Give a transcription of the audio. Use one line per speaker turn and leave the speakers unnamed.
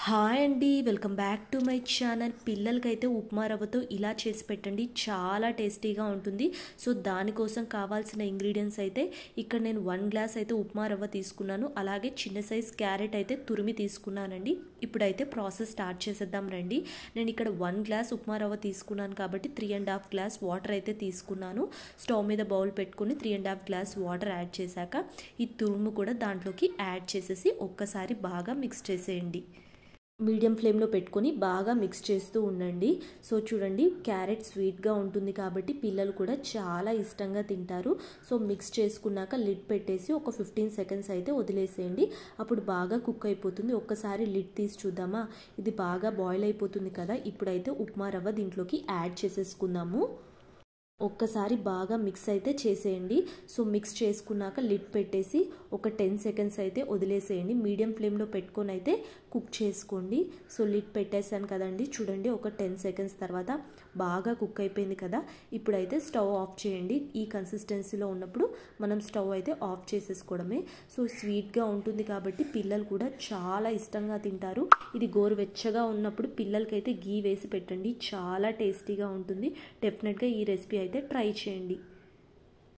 Hi అండి, welcome back to my channel. పిల్లలకైతే ఉప్మా రవ్వతో ఇలా చేసి పెట్టండి, చాలా టేస్టీగా ఉంటుంది. సో దానికోసం కావాల్సిన ఇంగ్రీడియంట్స్ అయితే ఇక్కడ నేను 1 గ్లాస్ అయితే ఉప్మా రవ్వ తీసుకున్నాను. అలాగే చిన్న సైజ్ క్యారెట్ అయితే తురిమి తీసుకున్నానండి. ఇప్పుడైతే ప్రాసెస్ స్టార్ట్ చేసేద్దాం రండి. నేను ఇక్కడ 1 గ్లాస్ ఉప్మా రవ్వ తీసుకున్నాను కాబట్టి 3.5 గ్లాస్ వాటర్ అయితే తీసుకున్నాను. స్టవ్ మీద బౌల్ పెట్టుకుని 3.5 గ్లాస్ వాటర్ యాడ్ చేశాక ఈ తురుము కూడా దాంట్లోకి యాడ్ చేసేసి ఒక్కసారి బాగా మిక్స్ చేసేయండి. మీడియం ఫ్లేమ్లో పెట్టుకొని బాగా మిక్స్ చేస్తూ ఉండండి. సో చూడండి, క్యారెట్ స్వీట్గా ఉంటుంది కాబట్టి పిల్లలు కూడా చాలా ఇష్టంగా తింటారు. సో మిక్స్ చేసుకున్నాక లిడ్ పెట్టేసి ఒక 15 సెకండ్స్ అయితే వదిలేసేయండి. అప్పుడు బాగా కుక్ అయిపోతుంది. ఒక్కసారి లిడ్ తీసి చూద్దామా, ఇది బాగా బాయిల్ అయిపోతుంది కదా. ఇప్పుడైతే ఉప్మా రవ్వ దీంట్లోకి యాడ్ చేసేసుకుందాము. ఒక్కసారి బాగా మిక్స్ అయితే చేసేయండి. సో మిక్స్ చేసుకున్నాక లిడ్ పెట్టేసి ఒక 10 సెకండ్స్ అయితే వదిలేసేయండి. మీడియం ఫ్లేమ్లో పెట్టుకొని అయితే కుక్ చేసుకోండి. సో లిడ్ పెట్టేసాను కదండి, చూడండి ఒక 10 సెకండ్స్ తర్వాత బాగా కుక్ అయిపోయింది కదా. ఇప్పుడైతే స్టవ్ ఆఫ్ చేయండి. ఈ కన్సిస్టెన్సీలో ఉన్నప్పుడు మనం స్టవ్ అయితే ఆఫ్ చేసేసుకోవడమే. సో స్వీట్గా ఉంటుంది కాబట్టి పిల్లలు కూడా చాలా ఇష్టంగా తింటారు. ఇది గోరువెచ్చగా ఉన్నప్పుడు పిల్లలకైతే గీ వేసి పెట్టండి, చాలా టేస్టీగా ఉంటుంది. డెఫినెట్గా ఈ రెసిపీ అయితే ట్రై చేయండి.